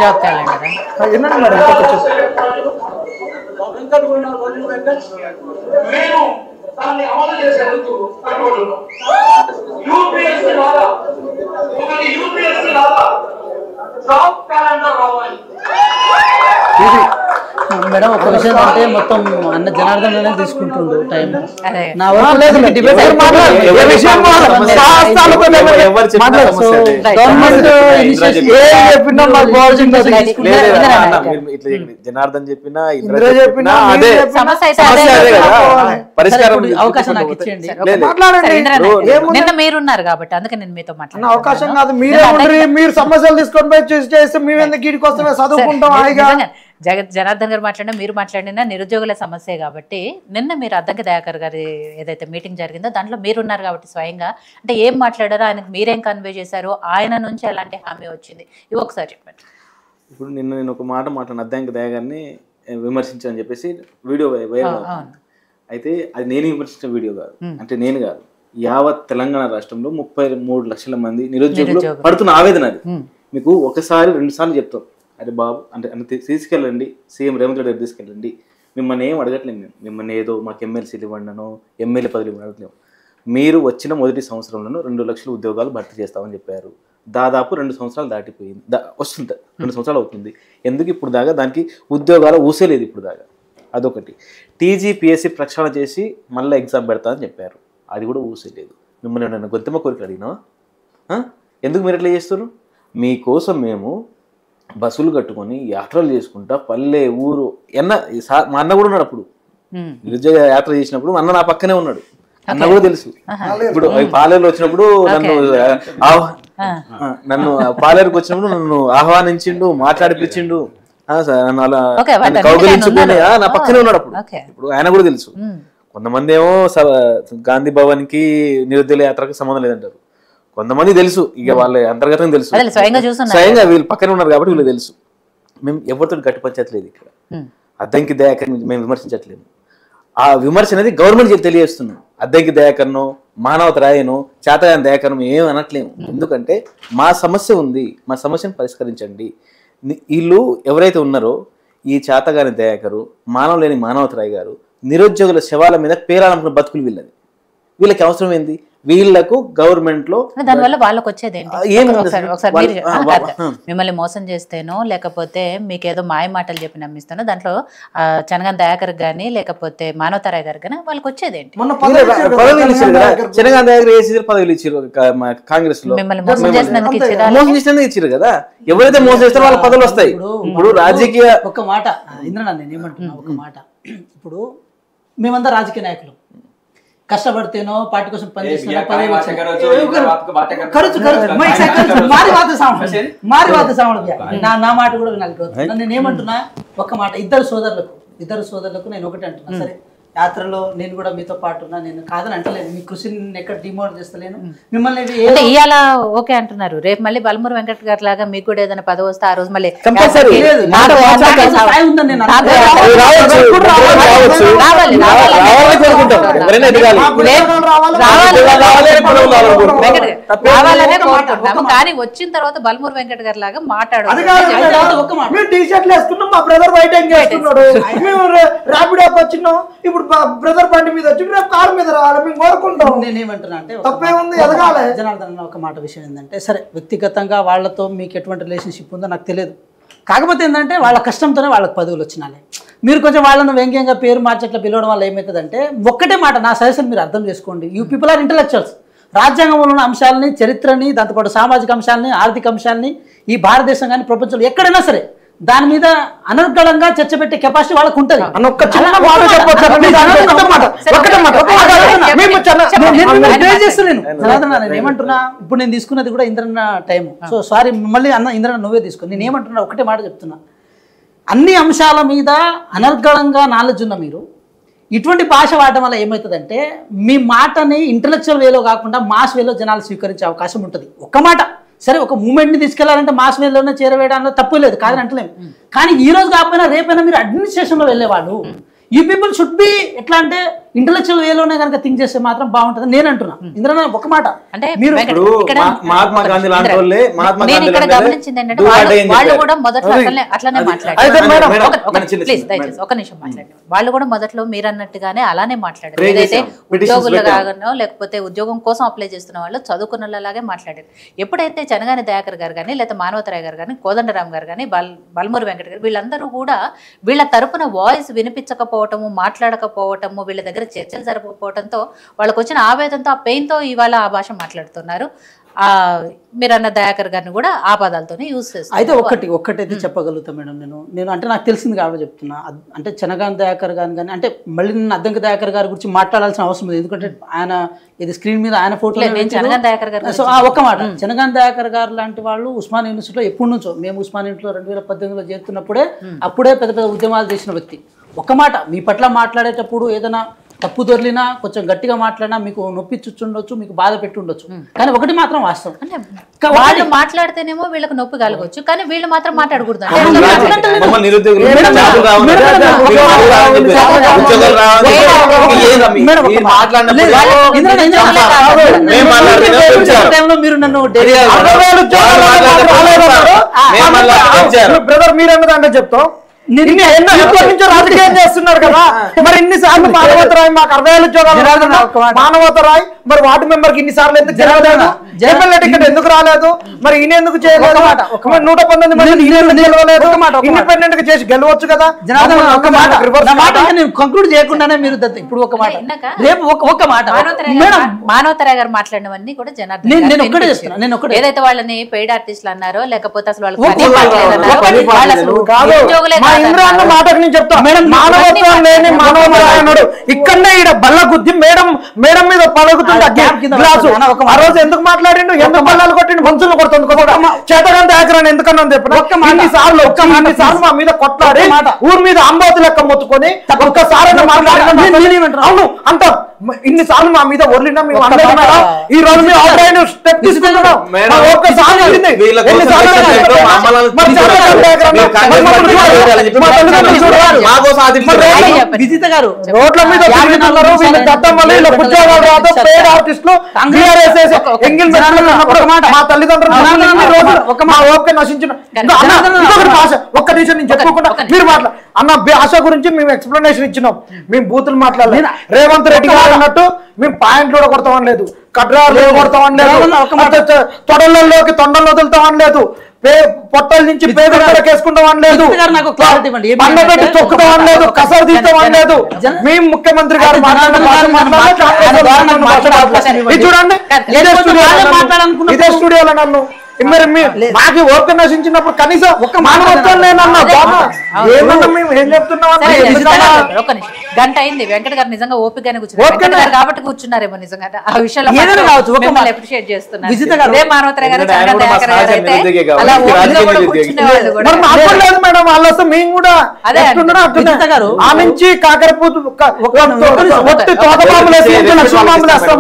Job calendar ఏంటంటే madam దాన్ని అమలు చేసేందుకు యూపీఎస్సీ లాగా ఒకటి యూపీఎస్సీ లాగా జాబ్ క్యాలెండర్ రావాలి. మేడం ఒక విషయం అంటే మొత్తం అన్న జనార్దన్ తీసుకుంటుండు టైం నా జనార్దన్ చెప్పినా అవకాశం నాకు ఇచ్చేయండి నిన్న మీరున్నారు కాబట్టి అందుకే నేను మీతో మాట్లాడాను. అవకాశం కాదు మీరే మీరు సమస్యలు తీసుకొని పోయి చేస్తే మేము ఎందుకు గీడికి వస్తే చదువుకుంటాం. జనార్దన్ గారు మాట్లాడినా మీరు మాట్లాడినా నిరుద్యోగుల సమస్య కాబట్టి నిన్న మీరు అద్దంకి దయాకర్ గారి ఏదైతే మీటింగ్ జరిగిందో దాంట్లో మీరున్నారు కాబట్టి స్వయంగా అంటే ఏం మాట్లాడారో ఆయనకు మీరేం కన్వే చేశారో ఆయన నుంచి ఎలాంటి హామీ వచ్చింది ఇవి ఒకసారి చెప్పండి. ఇప్పుడు నేను ఒక మాట మాట్లాడిన అద్దంకి దయాకర్ని విమర్శించని చెప్పేసి వీడియో వైరల్ అయితే అది నేను విమర్శించిన వీడియో కాదు, అంటే నేను కాదు, యావత్ తెలంగాణ రాష్ట్రంలో 33 లక్షల మంది నిరుద్యోగులు పడుతున్న ఆవేదన అది. మీకు ఒకసారి 2 సార్లు చెప్తాం, అరే బాబు అంటే తీసుకెళ్ళండి, సీఎం రేవంత్ రెడ్డి తీసుకెళ్ళండి, మిమ్మల్ని ఏం అడగట్లేదు, మేము మిమ్మల్ని ఏదో మాకు ఎమ్మెల్సీలు ఇవ్వండినో ఎమ్మెల్యే పదవులు ఇవ్వండి అడగట్లేము. మీరు వచ్చిన మొదటి సంవత్సరంలో 2 లక్షల ఉద్యోగాలు భర్తీ చేస్తామని చెప్పారు. దాదాపు 2 సంవత్సరాలు దాటిపోయింది, వస్తుంది 2 సంవత్సరాలు అవుతుంది. ఎందుకు ఇప్పుడు దాకా దానికి ఉద్యోగాలు ఊసేలేదు ఇప్పుడు దాకా. అదొకటి. టీజీపీఎస్సీ ప్రక్షాళన చేసి మళ్ళీ ఎగ్జామ్ పెడతా అని చెప్పారు, అది కూడా ఊసేలేదు. మిమ్మల్ని నన్ను గొంతెమ్మ కోరిక అడిగినావా? ఎందుకు మీరు ఎట్లా చేస్తున్నారు? మీకోసం మేము బస్సులు కట్టుకొని యాత్రలు చేసుకుంటా పల్లె ఊరు మా అన్న కూడా ఉన్నాడు అప్పుడు నిరుద్యోగ యాత్ర చేసినప్పుడు అన్న నా పక్కనే ఉన్నాడు, అన్న కూడా తెలుసు. ఇప్పుడు పాలేరులో వచ్చినప్పుడు నన్ను పాలేరుకి వచ్చినప్పుడు నన్ను ఆహ్వానించిండు, మాట్లాడిపించిండు, నన్ను అలా కౌగిలించుకుని నా పక్కనే ఉన్నాడు అప్పుడు. ఇప్పుడు ఆయన కూడా తెలుసు. కొంతమంది ఏమో గాంధీ భవన్ కి నిరుద్యోగ యాత్రకు సంబంధం లేదంటారు, కొంతమంది తెలుసు, ఇక వాళ్ళ అంతర్గతంగా తెలుసు, స్వయంగా వీళ్ళు పక్కనే ఉన్నారు కాబట్టి వీళ్ళు తెలుసు. మేము ఎవరితో గట్టి పంచట్లేదు ఇక్కడ, అద్దంకి దయాకర్ మేము విమర్శించట్లేదు. ఆ విమర్శ అనేది గవర్నమెంట్ తెలియజేస్తున్నాం. అద్దంకి దయాకర్ను, మానవత రాయను, చేతగాని దయాకర్ను ఏం అనట్లేము. ఎందుకంటే మా సమస్య ఉంది, మా సమస్యను పరిష్కరించండి. వీళ్ళు ఎవరైతే ఉన్నారో ఈ చేతగాని దయాకరు, మానవ లేని మానవత రాయ్ గారు నిరుద్యోగుల శవాల మీద పేరాలనుకున్న బతుకులు వీళ్ళది. వీళ్ళకి అవసరం ఏంది? వీళ్లకు గవర్నమెంట్ లో దానివల్ల వాళ్ళకి వచ్చేది మిమ్మల్ని మోసం చేస్తేనో లేకపోతే మీకేదో మాయ మాటలు చెప్పి నమ్మిస్తానో దాంట్లో చనగాని దయాకర్ గానీ లేకపోతే మానవతరాయ్ గారు కానీ వాళ్ళకి వచ్చేది ఏంటి? చనగాని దయాకర్ ఏ పదవులు ఇచ్చారు కాంగ్రెస్ లో? మిమ్మల్ని మోసం చేసినందుకు ఇచ్చారు కదా. ఎవరైతే మోసం చేస్తారో వాళ్ళ పదవులు వస్తాయి. ఇప్పుడు రాజకీయ ఒక మాట ఇంద్రనా నేను ఏమంటున్నా, ఒక మాట, ఇప్పుడు మేమంతా రాజకీయ నాయకులు కష్టపడితేనో పార్టీ కోసం పనిచేస్తున్నా నా మాట కూడా వినాలి. నేను ఏమంటున్నా, ఒక మాట, ఇద్దరు సోదరులకు నేను ఒకటి అంటున్నా, సరే యాత్రలో నేను కూడా మీతో పాటు ఉన్నా, నేను కాదని అంటలేను, మీ కృషిని నేను ఎక్కడ డిమోట్ చేస్తలేను, మిమ్మల్ని ఇవాళ ఓకే అంటున్నారు, రేపు మళ్ళీ బలమూరు వెంకట్ గారి లాగా మీకు కూడా ఏదైనా పదవి వస్తే ఆ రోజు మళ్ళీ రావాలనే కోరుకుంటున్నాము. కానీ వచ్చిన తర్వాత బలమూరు వెంకట్ గారి లాగా మాట్లాడు, ఇప్పుడు బ్రదర్ బండి మీద వచ్చి కారు మీద రావాలి మేము కోరుకుంటాం. నేనేమంటున్నా అంటే జనార్దన్ ఒక మాట విషయం ఏంటంటే, సరే వ్యక్తిగతంగా వాళ్ళతో మీకు ఎటువంటి రిలేషన్షిప్ ఉందో నాకు తెలియదు, కాకపోతే ఏంటంటే వాళ్ళ కష్టంతోనే వాళ్ళకి పదవులు వచ్చినాలే. మీరు కొంచెం వాళ్ళను వ్యంగ్యంగా పేరు మార్చట్లా పిలవడం వల్ల ఏమవుతుందంటే, ఒక్కటే మాట నా సజెషన్ మీరు అర్థం చేసుకోండి, యూ పీపుల్ ఆర్ ఇంటలెక్చువల్స్. రాజ్యాంగంలో ఉన్న అంశాలని, చరిత్రని, దాంతోపాటు సామాజిక అంశాలని, ఆర్థిక అంశాలని ఈ భారతదేశం కానీ ప్రపంచంలో ఎక్కడైనా సరే దాని మీద అనర్గళంగా చర్చ పెట్టే కెపాసిటీ వాళ్ళకు ఉంటుంది. ఏమంటున్నా, ఇప్పుడు నేను తీసుకున్నది కూడా ఇంద్రన్న టైం, సో సారీ మళ్ళీ ఇంద్రన్న నువ్వే తీసుకుని. నేను ఏమంటున్నా, ఒకటే మాట చెప్తున్నా, అన్ని అంశాల మీద అనర్గళంగా నాలెడ్జ్ ఉన్న మీరు ఇటువంటి భాష వాడడం వల్ల ఏమవుతుందంటే, మీ మాటని ఇంటలెక్చువల్ వేలో కాకుండా మాస్ వేలో జనాలు స్వీకరించే అవకాశం ఉంటుంది. ఒక్క మాట, సరే ఒక మూమెంట్ని తీసుకెళ్లాలంటే మాస్ వేలోనే చేరవేయడంలో తప్పు లేదు, కాదని అంటలేము. కానీ ఈ రోజు కాకపోయినా రేపైనా మీరు అడ్మినిస్ట్రేషన్లో వెళ్ళేవాళ్ళు, యూ పీపుల్ షుడ్ బి ఎట్లా అంటే ఇంటలెక్చువల్ వేలోనే కనుక థింక్ చేస్తే మాత్రం బాగుంటుంది నేను అంటున్నా. ఇందులో ఒక మాట అంటే మీరు మహాత్మా గాంధీ లాంటి వాళ్ళే నేను ఇక్కడ గమనించింది ఏంటంటే వాళ్ళు కూడా మొదట్లో అట్లనే మాట్లాడారు. ప్లీజ్ దయచేసి ఒక నిమిషం మాట్లాడండి. వాళ్ళు కూడా మొదట్లో మీరు అన్నట్టుగానే అలానే మాట్లాడారు. ఏదైతే ఉద్యోగులు కాగానో లేకపోతే ఉద్యోగం కోసం అప్లై చేస్తున్న వాళ్ళు చదువుకున్నలాగే మాట్లాడారు. ఎప్పుడైతే చెనగాని దయాకర్ గారు కానీ లేకపోతే మానవతరాయ్ గారు కానీ కోదండరామ్ గారు కానీ బల్మూరి వెంకట గారు వీళ్ళందరూ కూడా వీళ్ళ తరపున వాయిస్ వినిపించకపోవటము, మాట్లాడకపోవటము, వీళ్ళ దగ్గర చర్చలు జరగకపోవడంతో వాళ్ళకు వచ్చిన ఆవేదనతో ఆ పెయిన్తో ఇవాళ ఆ భాష మాట్లాడుతున్నారు. మీరు అన్న దయాకర్ గారిని కూడా ఆ పదాలతోనే యూజ్ చేస్తారు. అయితే ఒక్కటైతే చెప్పగలుగుతా మేడం, నేను అంటే నాకు తెలిసింది కాబట్టి చెప్తున్నా. అంటే చెనగాని దయాకర్ గారిని కానీ అంటే మళ్ళీ నేను అద్దంకి దయాకర్ గారి గురించి మాట్లాడాల్సిన అవసరం లేదు. ఎందుకంటే ఆయన ఇది స్క్రీన్ మీద ఆయన ఫోటో. సో ఒక్క మాట, చెనగాని దయాకర్ గారు లాంటి వాళ్ళు ఉస్మానియా యూనివర్సిటీలో ఎప్పటి నుంచో, మేము ఉస్మానియా యూనివర్సిటీలో 2018లో చేరుతున్నప్పుడే అప్పుడే పెద్ద పెద్ద ఉద్యమాలు చేసిన వ్యక్తి. ఒక్క మాట, మీ పట్ల మాట్లాడేటప్పుడు ఏదైనా తప్పు దొరికినా కొంచెం గట్టిగా మాట్లాడినా మీకు నొప్పి చుచ్చుండొచ్చు, మీకు బాధ పెట్టి ఉండొచ్చు. కానీ ఒకటి మాత్రం వాస్తవం, వాళ్ళు మాట్లాడితేనేమో వీళ్ళకి నొప్పి కలగొచ్చు, కానీ వీళ్ళు మాత్రం మాట్లాడకూడదు. మీరు నన్ను బ్రదర్ మీరు అన్నదంటే చెప్తాం ఎప్పటి నుంచో రాజకీయం చేస్తున్నారు కదా, మరి ఇన్నిసార్లు మానవతరాయ్ మాకు 60,000 ఉద్యోగాలు, మానవతరాయ్ మరి వార్డు మెంబర్ కి ఇన్నిసార్లు ఎందుకు జరగలేదు, ఎమ్మెల్యే టికెట్ ఎందుకు రాలేదు, మరి ఈయన ఎందుకు చేయలేదు, 119 మంది గెలవలేదు, ఇండిపెండెంట్ గా చేసి గెలవచ్చు కదా. కంక్లూడ్ చేయకుండానే మీరు ఇప్పుడు ఒక మాట, రేపు ఒక మాట మానవతరాయ్ గారు మాట్లాడినవన్నీ కూడా జనార్దన్ నేను ఒక్కడే చెప్తున్నా. నేను ఒక్కడే ఏదైతే వాళ్ళని పెయిడ్ ఆర్టిస్టులు అన్నారో లేకపోతే అసలు వాళ్ళు ఇంద్రాన్న మాటకు నేను చెప్తా, మానవత్వం లేని మానవతరాయ్ అన్నాడు. ఇక్కడనే ఈడ బల్ల గుద్ది మేడం మీద పలుకుతుంది గ్లాసు. ఆ రోజు ఎందుకు మాట్లాడిండు, ఎందుకు బల్లాలు కొట్టిండు, మనుషులు కొడుతుంది చేతగాని దయాకరణ ఎందుకన్నా చెప్పిన అన్నిసార్లు మా మీద కొట్లాడి ఊరి మీద అంబోతు లెక్క మొత్తుకొని ఒక్కసారి అవును అంట ఇన్నిసార్లు మా మీద ఒర్లినా మేము అందరం ఈ రోజు మేము స్టెప్ తీసుకుంటున్నాం. విజిత గారు రోడ్ల మీద ఉద్యోగాలు రాదు, పేద ఆర్టిస్టులు మా తల్లిదండ్రులు మా ఓపిక నశించిన భాష ఒక్క నిమిషం నేను చెప్పుకుంటా. మీరు మాట్లా అన్న భాష గురించి మేము ఎక్స్ప్లెనేషన్ ఇచ్చినాం, మేము బూతులు మాట్లాడలేదు. రేవంత్ రెడ్డి గారు అన్నట్టు మేము పాయింట్లు కూడా కొడతామని లేదు, కడ్రాలు కొడతామని లేదు, తొడలలోకి తొండలు వదులుతామని లేదు, పొట్టల నుంచి పేదలకు వేసుకుంటామని లేదు, పండబెట్టి తొక్కుతామని లేదు, కసరు తీస్తామని లేదు. మేము ముఖ్యమంత్రి గారు చూడండి ఇదే స్టూడియోలో నన్ను మరి మాకు ఓపిక నశించినప్పుడు కనీసం ఒక మానవత్వం లేనన్నా ఏమన్నా మేము ఏం చెప్తున్నాం. గంట అయింది, వెంకట గారు నిజంగా ఓపికగానే కూర్చున్నారు కాబట్టి కూర్చున్నారేమో నిజంగా ఆ విషయంలో అప్రిషియేట్ చేస్తున్నారు. మానవతరాయ్ గారు మేడం వాళ్ళు వస్తే మేము కూడా ఆ నుంచి కాకరపూతు ఒట్టి తోటమాములు వేసి లక్ష్మీ మామూలు వేస్తాం.